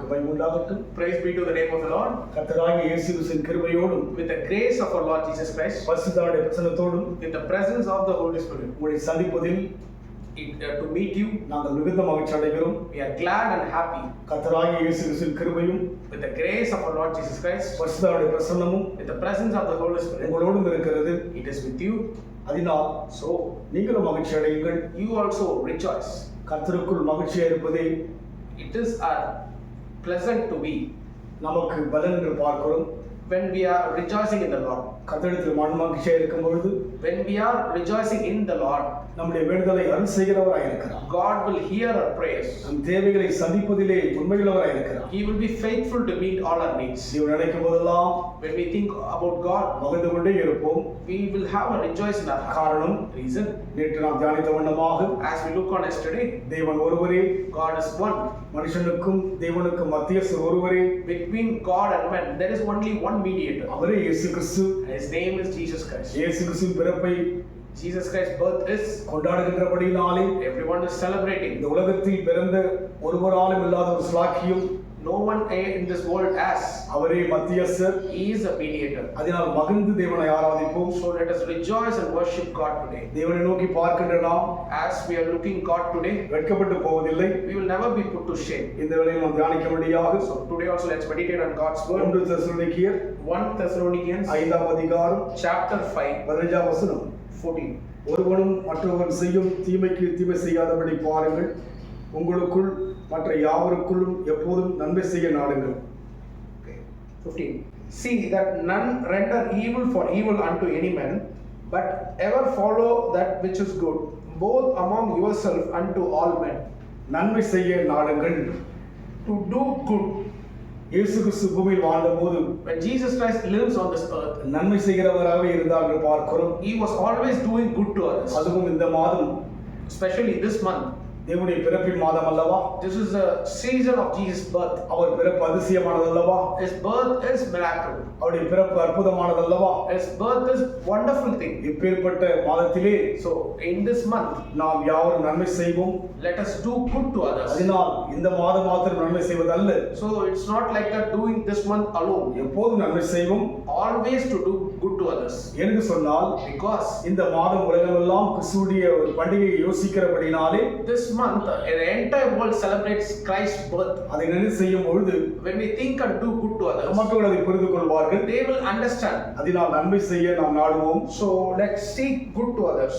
மகிமை உண்டாகட்டும். Praise be to the name of the Lord. கர்த்தராகிய இயேசு கிறிஸ்துவின் கிருபையோடும் With the grace of our Lord Jesus Christ, பரிசுத்தருடைய பிரசன்னத்தோடும் with the presence of the Holy Spirit, உங்களை சந்திப்பதில் to meet you, நாங்கள் மிகுந்த மகிழ்ச்சி அடைகிறோம். we are glad and happy. கர்த்தராகிய இயேசு கிறிஸ்துவின் கிருபையும் With the grace of our Lord Jesus Christ, பரிசுத்தருடைய பிரசன்னமும் with the presence of the Holy Spirit, உங்களோடும் இருக்கிறது. it is with you. அதனால் So நீங்களும் மகிழ்ச்சி அடையுங்கள். you also rejoice. கர்த்தருக்குள் மகிழ்ச்சியா இருப்பதே It is pleasant to be நமக்கு பலன் என்று பார்க்கிறோம். when we are rejoicing in the Lord. கர்த்தரிடத்தில் மகிழ்ச்சியா இருக்கும் பொழுது When we are rejoicing in the Lord, நம்முடைய வேண்டுதலை அருள் செய்கிறவராய் இருக்கிறார். God will hear our prayers. நம் தேவைகளை சந்திப்பதிலே உண்மையுள்ளவராய் இருக்கிறார். He will be faithful to meet all our needs. தேவன் நினைக்கும் போதெல்லாம் When we think about God, மகிழ்ந்து கொண்டே இருப்போம். we will have a rejoice in our heart. காரணம் Reason, நேற்று நாம் தியானித்த வண்ணமாக as we look on yesterday, தேவன் ஒருவரே, God is one. மனுஷனுக்கும் தேவனுக்கும் மத்தியஸ்தர் ஒருவரே, Between God and man, there is only one mediator. அவரே இயேசு கிறிஸ்து. And his name is Jesus Christ. இயேசு கிறிஸ்துவின் பிறப்பை Jesus Christ's birth is, கொண்டாடுகின்றபடியினாலே everyone is celebrating. இந்த உலகத்தில் பிறந்த ஒருவராலும் இல்லாத ஒரு ஸ்லாக்கியம் No one in this world has. அவரே மத்தியஸ்தர். He is a mediator. அதனால் மகிழ்ந்து தேவனை ஆராதிப்போம். So let us rejoice and worship God today. தேவனை நோக்கி பார்க்கின்ற நாம் As we are looking God today, வெட்கப்பட்டு போவதில்லை. we will never be put to shame. இந்த வேளையில் நாம் தியானிக்கும்படியாக So today also let's meditate on God's word. 1 தெசலோனிக்கேயர் 1 Thessalonians 5ஆம் அதிகாரம் chapter 5 15ஆம் வசனம். 14. ஒருவனும் மற்றவன் செய்யும் தீமைக்கு தீமை செய்யாதபடி பாருங்கள். உங்களுக்குள் மற்ற யாவருக்குள்ளும் எப்போதும் நன்மை செய்ய நாடுங்கள். Okay. 15. See that none render evil for evil unto any man, but ever follow that which is good, both among yourself unto all men. நன்மை செய்ய நாடுங்கள். To do good. இயேசு கிறிஸ்து பூமியில் வாழ்ந்தபோது When Jesus Christ lives on this earth, நன்மை செய்கிறவராக இருந்தார் என்று பார்க்கிறோம். he was always doing good to others. அதுவும் இந்த மாதம் Especially this month. தேவனுடைய பிறப்பின் மாதம் அல்லவா? This is the season of Jesus' birth. அவர் பிறப்பு அதிசயமானது அல்லவா? His birth is miracle. அவருடைய பிறப்பு அற்புதமானது அல்லவா? His birth is wonderful thing. இப்பேற்பட்ட மாதத்திலே So in this month, நாம் யாவரும் நன்மை செய்வோம். let us do good to others. அதனால் இந்த மாதம் மாத்திரம் நன்மை செய்வதல்ல, So it's not like that doing this month alone. எப்போதும் நன்மை செய்வோம். Always to do good to others. என்று சொன்னால் Because இந்த மாதம் உலகமெல்லாம் கிறிஸ்துவுடைய ஒரு பண்டிகையை யோசிக்கிறபடினாலே this month, the entire world celebrates Christ's birth. அதை நினைத்து செய்யும் பொழுது When we think and do good to others, மக்கள் அதை புரிந்து கொள்வார்கள். they will understand. அதனால் நன்மை செய்ய நாம் நாடுவோம். So let's seek good to others.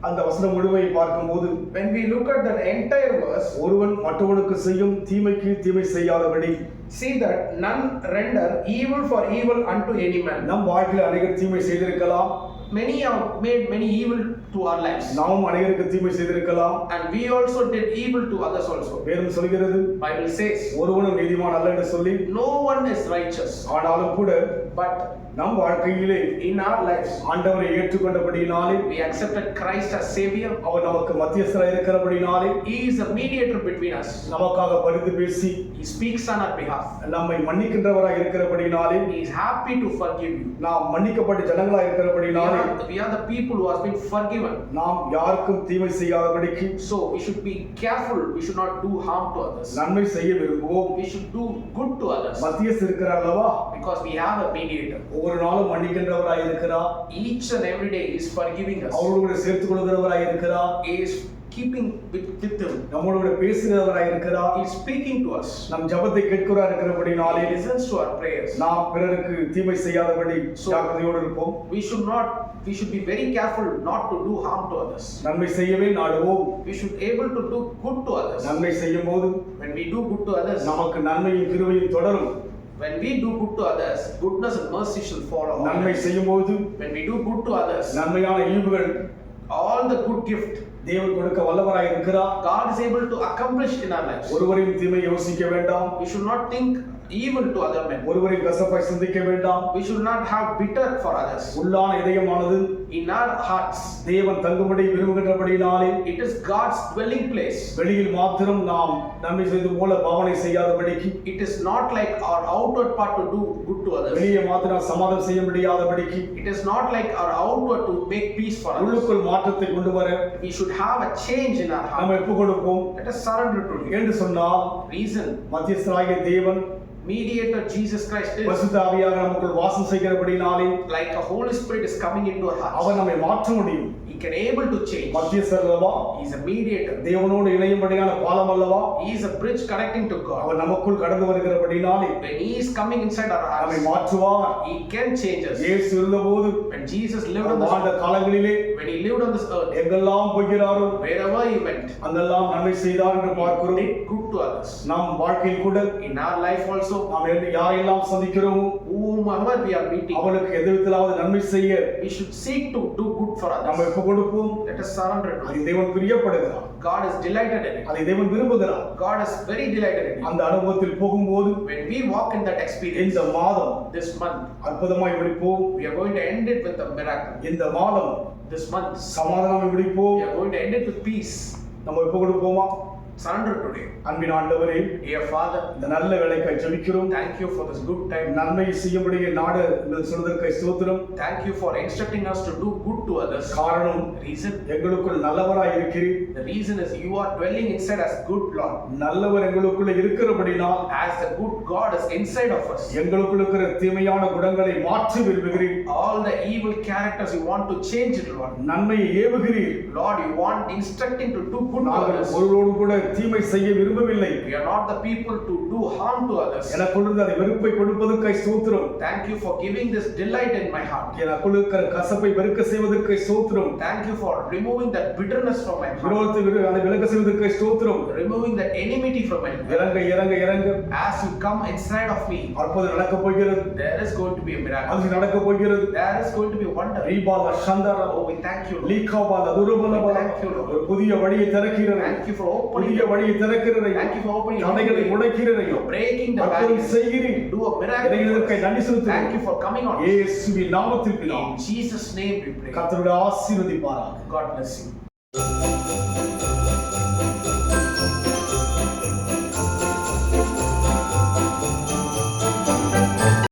அந்த வசனம் முழுமையை பார்க்கும்போது When we look at the entire verse, ஒருவன் மற்றவனுக்கு செய்யும் தீமைக்கு தீமை செய்யாதபடி see that none render evil for evil unto any man. நம் வாழ்க்கையில் அநேகர் தீமை செய்திருக்கலாம். Many have made many evil to our lives, நாமும் அநேகருக்கு தீமை செய்திருக்கலாம். and we also did evil to others also. வேதம் சொல்கிறது, Bible says, ஒருவனும் நீதிமான் அல்ல என்று சொல்லி, no one is righteous, ஆனாலும் கூட but நம் வாழ்க்கையிலே in our lives ஆண்டவரை ஏற்றுக்கொண்டபடியினாலே, we accepted Christ as Savior. அவர் நமக்கு மத்தியஸ்தராய் இருக்கிறபடியினாலே, He is a mediator between us. நமக்காக பரிந்து பேசி He speaks on our behalf. நம்மை மன்னிக்கின்றவராய் இருக்கிறபடியினாலே, He is happy to forgive you. நாம் மன்னிக்கப்பட்ட ஜனங்களாய் இருக்கிறபடியினாலே, We are the people who has been forgiven. நாம் யாருக்கும் தீமை செய்யாதபடிக்கு So we should be careful. We should not do harm to others. நன்மை செய்ய விரும்புவோம். We should do good to others மத்தியஸ்தர் இருக்கிறார் அல்லவா? because we have a mediator. ஒவ்வொரு நாளும் மன்னிக்கின்றவராய் இருக்கிறார். Each and every day he is forgiving us. அவரோடு சேர்த்துக் கொள்கிறவராய் இருக்கிறார். He is keeping with him. நம்மளோட பேசுகிறவராய் இருக்கிறார். He is speaking to us. நம் ஜெபத்தை கேட்கிறார் இருக்கிறபடினாலே, He listens to our prayers. நாம் பிறருக்கு தீமை செய்யாதபடி ஜாக்கிரதையோடு இருப்போம். We should be very careful not to do harm to others. நன்மை செய்யவே நாடுவோம். We should able to do good to others. நன்மை செய்யும் போது When we do good to others, நமக்கு நன்மையும் கிருபையும் தொடரும். when we do good to others, goodness and mercy shall follow. நன்மை செய்யும் போது When we do good to others, நன்மையான ஈவுகள் all the good gift தேவன் கொடுக்க வல்லவராய் இருக்கிறார். God is able to accomplish in our lives. ஒருவரையும் தீமை யோசிக்க வேண்டாம். We should not think evil to other men. ஒருவரையும் கசப்பாய் சிந்திக்க வேண்டாம். We should not have bitter for others. உள்ளான இதயமானது In our hearts, தேவன் தங்கும்படி விரும்புகின்றபடியினாலே, it is God's dwelling place. வெளியில் மாத்திரம் நாம் நன்மை செய்து போல பாவனை செய்யாதபடிக்கு, It is not like our outward part to do good to others. வெளியே மாத்திரம் சமாதானம் செய்ய முடியாதபடிக்கு, It is not like our outward to make peace for others. உள்ளுக்குள் மாற்றத்தை கொண்டு வர we should have a change in our நம்ம heart. ஒப்பு கொடுப்போம் Let us surrender to Him. என்று சொன்னால் Reason, மத்தியஸ்தராகிய தேவன் mediator Jesus Christ is பரிசுத்த ஆவியாக நமக்குள் வாசம் செய்கிறபடினாலே like a Holy Spirit is coming into our hearts. அவர் நம்மை மாற்ற முடியும். He can able to change. மத்தியஸ்தர் அல்லவா, He is a mediator. தேவனோடு இணையும்படியான பாலம் அல்லவா, He is a bridge connecting to God. அவர் நமக்குள் கடந்து வருகிறபடினாலே When He is coming inside our நம்மை hearts, மாற்றுவார். He can change us. இயேசு இருந்தபோது When Jesus lived on வாழ்ந்த this earth, காலங்களிலே when He lived on this earth, எங்கெல்லாம் போகிறாரோ wherever He went, அங்கெல்லாம் நன்மை செய்தார் என்று He பார்க்கிறோம். did good to others. நம் வாழ்க்கையில் கூட In our life also, நாம் யாரெல்லாம் சந்திக்கிறோமோ whomever we are meeting, அவளுக்கு எந்த விதத்திலாவது நன்மை செய்ய we should seek to do good for நம்ம others. ஒப்பு கொடுப்போம். Let us surrender to அதை Him. தேவன் பிரியப்படுகிறார், God is delighted in it. அதை தேவன் விரும்புகிறார். God is very delighted in it. அந்த அனுபவத்தில் போகும்போது When we walk in that experience, இந்த மாதம் this month, அற்புதமாய் முடிப்போம். we are going to end it with a miracle. இந்த மாதம் This month, சமாதானம் முடிப்போம். we are going to end it with peace. நம்ம ஒப்பு கொடுப்போமா? Surrender today. அன்பின் ஆண்டவரே, Dear Father, இந்த நல்ல வேலைக்காய் ஜெபிக்கிறோம். thank you for this good time. நன்மை செய்யும்படியே நாடு என்று சொல்வதற்காய் ஸ்தோத்திரம். Thank you for instructing us to do good to others. காரணம், Reason, எங்களுக்குள் நல்லவராய் இருக்கிறீர். the reason is you are dwelling inside as good Lord. நல்லவர் எங்களுக்குள்ள இருக்கிறபடினால் As the good God is inside of us. எங்களுக்குள்ள இருக்கிற தீமையான குணங்களை மாற்றி விரும்புகிறீர். All the evil characters you want to change it, Lord. நன்மையை ஏவுகிறீர். Lord, you want instructing to do good to நாங்கள் others. ஒருவரோடு கூட தீமை செய்ய விரும்பவில்லை. We are not the people to do harm to others. எனக்குள்ள அதை வெறுப்பை கொடுப்பதற்காய் ஸ்தோத்திரம். Thank you for giving this delight in my heart. எனக்குள்ள இருக்கிற கசப்பை வெறுக்க செய்வதற்காய் ஸ்தோத்திரம். Thank you for removing that bitterness from my heart. விரோதத்தை அதை விலக செய்வதற்காய் ஸ்தோத்திரம். Removing that enmity from my heart. இறங்க இறங்க இறங்க As you come inside of me, அற்புதம் நடக்க போகிறது. there is going to be a miracle. அது நடக்க போகிறது. There is going to be wonder. ரீபால Chandra Oh, we thank you, Lord. லீகாபால துருபல Thank you, Lord. ஒரு புதிய வழியை திறக்கிறது. Thank you for opening. புதிய வழியை திறக்கிறது. Thank you for opening. தடைகளை உடைக்கிறது. Breaking the அற்புதம் barriers. செய்கிறீர். Do a miracle. இறைவனுக்கு நன்றி Thank செலுத்துகிறோம். you for coming on. இயேசுவின் நாமத்தில் பிதாவே. In Jesus' name we pray. கர்த்தருடைய ஆசீர்வதிப்பாராக. God bless you.